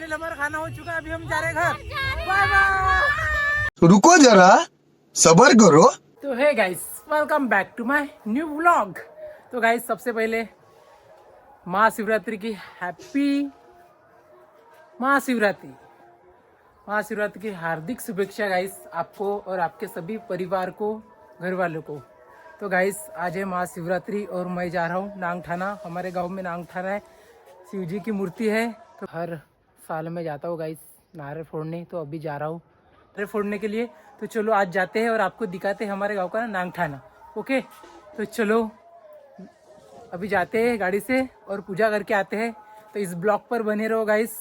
Final हमारा खाना हो चुका है, अभी हम जा रहे हैं घर। Bye bye. रुको जरा, सबर करो। तो hey guys, welcome back to my new vlog. तो गाइस, सबसे पहले महाशिवरात्रि की हैप्पी महाशिवरात्रि की हार्दिक शुभेच्छा गाइस, आपको और आपके सभी परिवार को, घर वालों को। तो गाइस, आज है महाशिवरात्रि और मैं जा रहा हूँ नांगठाना। हमारे गांव में नांगठाना है, शिव जी की मूर्ति है। तो हर साल में जाता हूँ गाइस नारे फोड़ने, तो अभी जा रहा हूँ नारे फोड़ने के लिए। तो चलो आज जाते हैं और आपको दिखाते हैं हमारे गांव का नांगठाना। ओके, तो चलो अभी जाते हैं गाड़ी से और पूजा करके आते हैं। तो इस ब्लॉग पर बने रहो गाइस,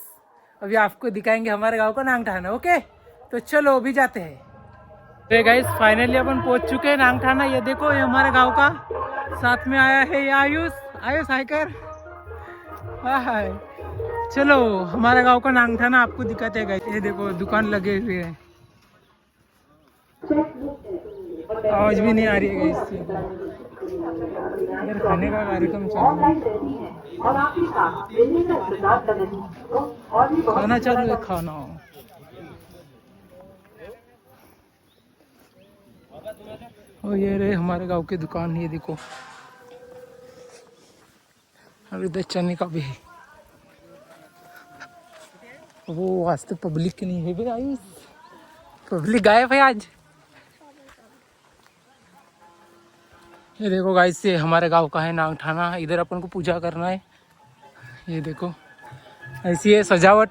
अभी आपको दिखाएंगे हमारे गांव का नांगठाना। ओके, तो चलो अभी जाते हैं। तो गाइस, फाइनली अपन पहुंच चुके हैं नांगठाना। ये देखो, ये हमारे गांव का, साथ में आया है ये आयुष हाइकर। हाय, चलो हमारे गांव का नांगठाना आपको दिखाते हैं गाइस। ये देखो, दुकान लगे हुए हैं, आवाज भी नहीं आ रही है गाइस। इधर खाने का कार्यक्रम चालू है, खाना चालू है, खाना। और ये रहे हमारे गांव की दुकान, ये देखो। और इधर चने का भी है। वो आज तो पब्लिक नहीं है भाई, पब्लिक गायब है आज। ये देखो गाइस, ये हमारे गांव का है नांगठाना। इधर अपन को पूजा करना है। ये देखो, ऐसी है सजावट।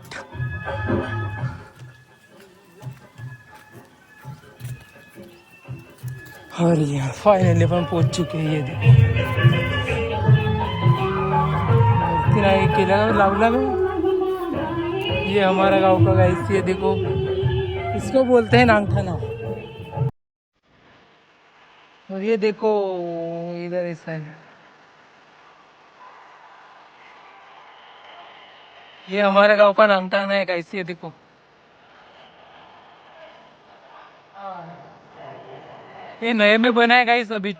और ये फाइनली अपन पहुंच चुके हैं। ये देखो, केला लावला में। ये हमारा गांव का गाइस, ये देखो, इसको बोलते हैं नांगठाना। और ये देखो इधर इस साइड, ये हमारे गांव का नांगठाना है गाइस। ये देखो, ये नए में बना है गाइस अभी।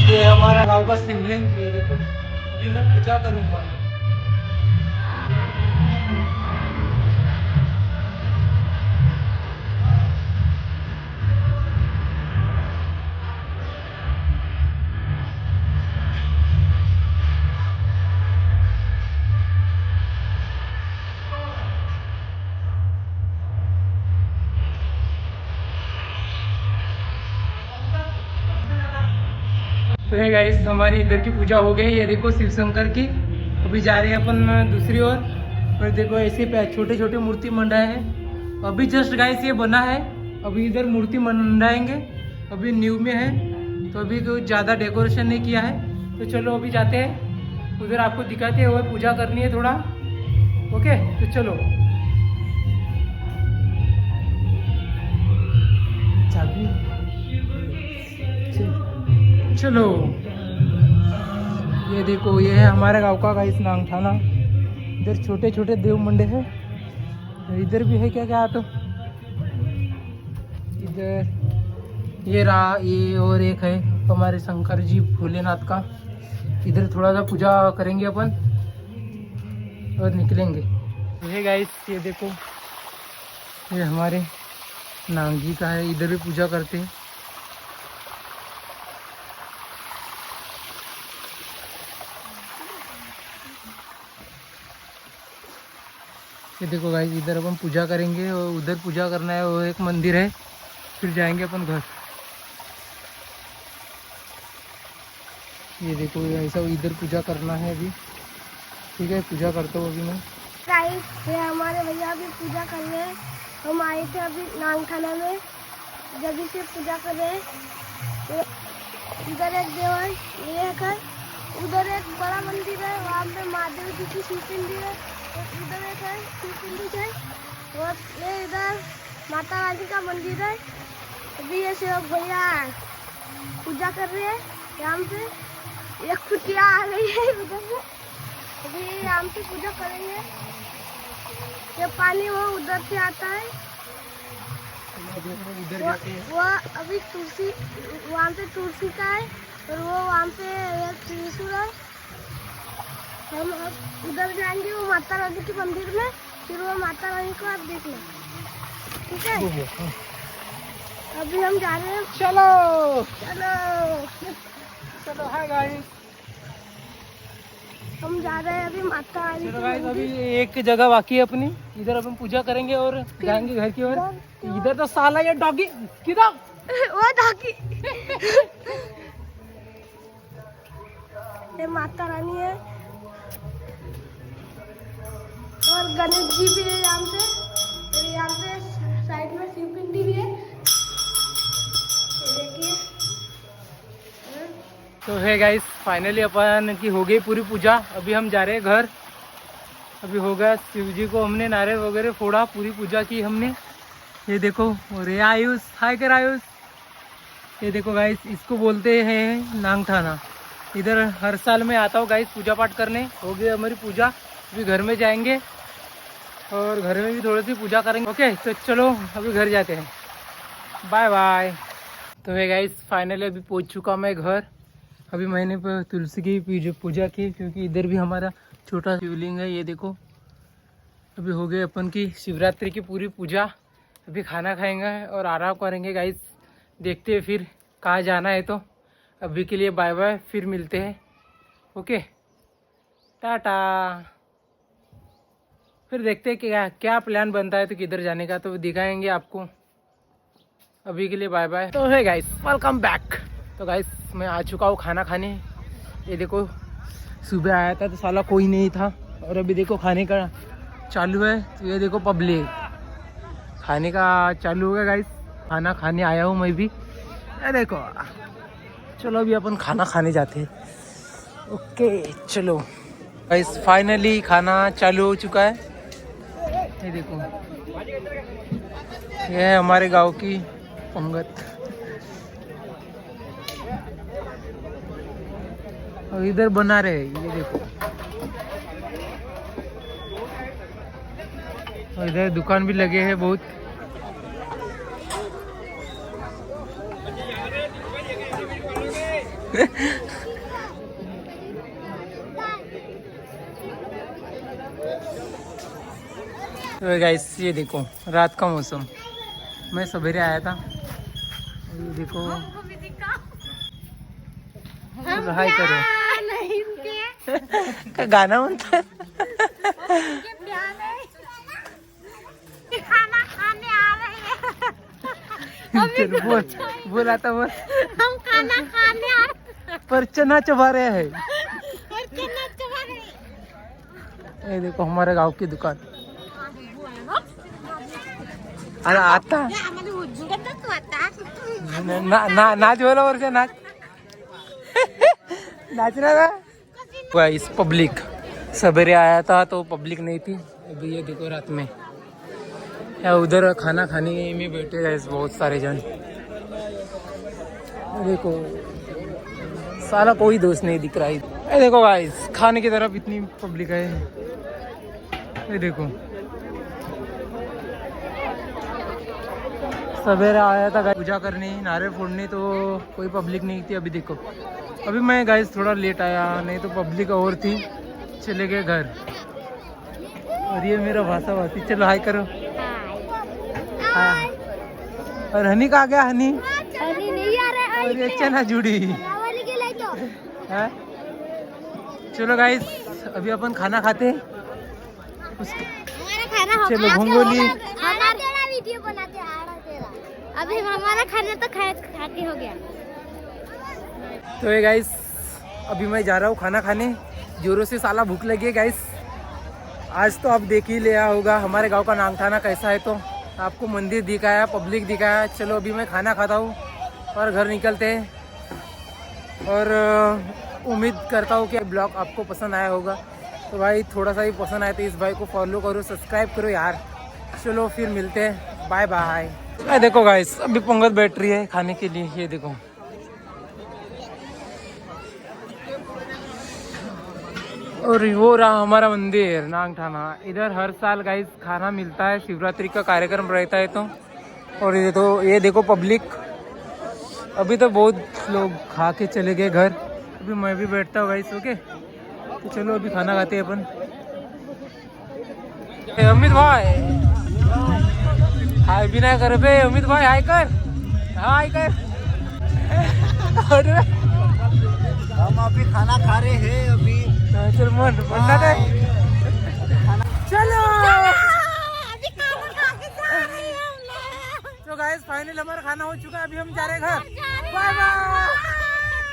ये हमारा गांव का शिवलिंग। ये देखो, ये मैं पूजा करूंगा। तो ये गाइस, हमारी इधर की पूजा हो गई। ये देखो शिव शंकर की। अभी जा रहे हैं अपन दूसरी ओर। और देखो, ऐसे छोटे छोटे मूर्ति मंडाए हैं। अभी जस्ट गाइस ये बना है, अभी इधर मूर्ति मंडाएंगे। अभी न्यू में है, तो अभी तो ज़्यादा डेकोरेशन नहीं किया है। तो चलो अभी जाते हैं उधर, आपको दिखाते हैं। और पूजा करनी है थोड़ा। ओके, तो चलो। चलो, ये देखो, ये है हमारे गांव का गाइस नांगठाना। इधर छोटे छोटे देव मंडे हैं, इधर भी है क्या क्या। तो इधर ये और एक है हमारे शंकर जी भोलेनाथ का। इधर थोड़ा सा पूजा करेंगे अपन और निकलेंगे। ये गाइस, ये देखो, ये हमारे नांग जी का है। इधर भी पूजा करते हैं। ये देखो गाइस, इधर अपन पूजा करेंगे और उधर पूजा करना है, वो एक मंदिर है। फिर जाएंगे अपन घर। ये देखो, ऐसा इधर पूजा करना है अभी। ठीक है, पूजा करता हूँ अभी मैं। गाइस, ये हमारे भैया भी पूजा कर रहे हैं। हम आए थे अभी नांगठाना में, जब से पूजा कर रहे हैं। इधर एक देव है, ये एक है। उधर एक बड़ा मंदिर है, वहाँ पे महादेव जी की शिवपिंडी है। इधर एक है शिवपिंडी है, और ये इधर माता रानी का मंदिर है। अभी ये शिव भैया पूजा कर रहे हैं यहाँ पे। एक खुटिया आ रही है उधर से, अभी यहाँ पे पूजा करेंगे। ये पानी वो उधर से आता है, वो अभी तुलसी, वहाँ पे तुलसी का है। और वो वहाँ पे एक त्रिशूल है। हम अब उधर जाएंगे वो माता रानी के मंदिर में, फिर वो माता रानी को आप देख लें, ठीक है। अभी हम जा रहे हैं, चलो चलो चलो। हाय गाइस, हम जा रहे हैं अभी माता रानी चलो के गाइस, अभी मंदिर। एक जगह बाकी है अपनी, इधर अपन पूजा करेंगे और जाएंगे घर की ओर। इधर तो साला ये डॉगी किधर, वो डॉगी ये माता रानी है और गणेश जी भी है यहाँ पे साइड में शिव पिंडी भी है, ये देखिए। तो है गाइस, फाइनली अपन की हो गई पूरी पूजा। अभी हम जा रहे हैं घर। अभी हो गया, शिव जी को हमने नारे वगैरह फोड़ा, पूरी पूजा की हमने। ये देखो, और ये आयुष, हाय कर आयुष। ये देखो गाइस, इसको बोलते हैं नांगठाना। इधर हर साल मैं आता हूँ गाइस पूजा पाठ करने। हो गई हमारी पूजा, अभी घर में जाएंगे और घर में भी थोड़ी सी पूजा करेंगे। ओके, तो चलो अभी घर जाते हैं, बाय बाय। तो है गाइस, फाइनली अभी पहुँच चुका मैं घर। अभी मैंने तुलसी की पूजा की, क्योंकि इधर भी हमारा छोटा शिवलिंग है। ये देखो, अभी हो गए अपन की शिवरात्रि की पूरी पूजा। अभी खाना खाएंगे और आराम करेंगे गाइस। देखते हैं फिर कहाँ जाना है। तो अभी के लिए बाय बाय, फिर मिलते हैं। ओके, टाटा। फिर देखते हैं क्या क्या प्लान बनता है, तो किधर जाने का तो दिखाएंगे आपको। अभी के लिए बाय बाय। तो है गाइस, वेलकम बैक। तो गाइस, मैं आ चुका हूँ खाना खाने। ये देखो, सुबह आया था तो साला कोई नहीं था, और अभी देखो खाने का चालू है। तो ये देखो, पब्लिक खाने का चालू हो गया गाइस। खाना खाने आया हूँ मैं भी। ये देखो, चलो अभी अपन खाना खाने जाते हैं। ओके चलो गाइस, फाइनली खाना चालू हो चुका है। ये देखो, ये है हमारे गांव की पंगत। और इधर बना रहे, ये देखो। और इधर दुकान भी लगे हैं बहुत। तो गाइस, ये देखो रात का मौसम। मैं सवेरे आया था। ये देखो, हाय करो। का गाना बनता है। खाना खाने आ रहे हैं, बोल आता बोल। हम खाना खाने आ रहे हैं, पर चना चबा रहे हैं। और चना चबा रहे हैं। ये देखो, हमारे गांव की दुकान। अरे आता नाच बोला और से नाच नाचना था। गाइस, पब्लिक सवेरे आया था तो पब्लिक नहीं थी। अभी ये देखो रात में या उधर खाना खाने में बैठे गाइस बहुत सारे जन। देखो, सारा कोई दोस्त नहीं दिख रहा है। ये देखो गाइस, खाने की तरफ इतनी पब्लिक है। ये देखो, सवेरे आया था गाइस पूजा करने, नारे फोड़ने, तो कोई पब्लिक नहीं थी। अभी देखो, अभी मैं गाइस थोड़ा लेट आया, नहीं तो पब्लिक और थी। चले गए घर। और ये मेरा भाषा भाषी। चलो हाय करो। हाय। और हनी कहाँ गया? हनी नहीं आ रहा है। और ये चना जुड़ी है। चलो गाइस, अभी अपन खाना खाते हैं। हमारा खाना चलो घोंगोली। हमारा वीडियो बनाते हैं। अभी हमारा खाना तो खा के हो गया। तो ये गाइस, अभी मैं जा रहा हूँ खाना खाने। जोरों से साला भूख लगी है गाइस। आज तो आप देख ही लिया होगा हमारे गांव का नांगठाना कैसा है। तो आपको मंदिर दिखाया, पब्लिक दिखाया। चलो अभी मैं खाना खाता हूँ और घर निकलते हैं। और उम्मीद करता हूँ कि ब्लॉग आपको पसंद आया होगा। तो भाई थोड़ा सा ही पसंद आया तो इस भाई को फॉलो करो, सब्सक्राइब करो यार। चलो फिर मिलते हैं, बाय बाय। देखो गाइस, अभी पंगत बैठ रही है खाने के लिए। ये देखो, और वो रहा हमारा मंदिर नांगठाना। इधर हर साल गाइस खाना मिलता है, शिवरात्रि का कार्यक्रम रहता है तो। और ये देखो पब्लिक। अभी तो बहुत लोग खा के चले गए घर। अभी मैं भी बैठता हूँ गाइस। ओके, तो चलो अभी खाना खाते हैं अपन। अमित भाई हाय भी नहीं कर बे। अमित भाई हाय कर, हाय कर। हम अभी खाना खा रहे हैं अभी। चल मन बनना है। चलो तो गाइस फाइनल हमारा खाना हो चुका है, अभी हम जा रहे हैं घर। Bye bye.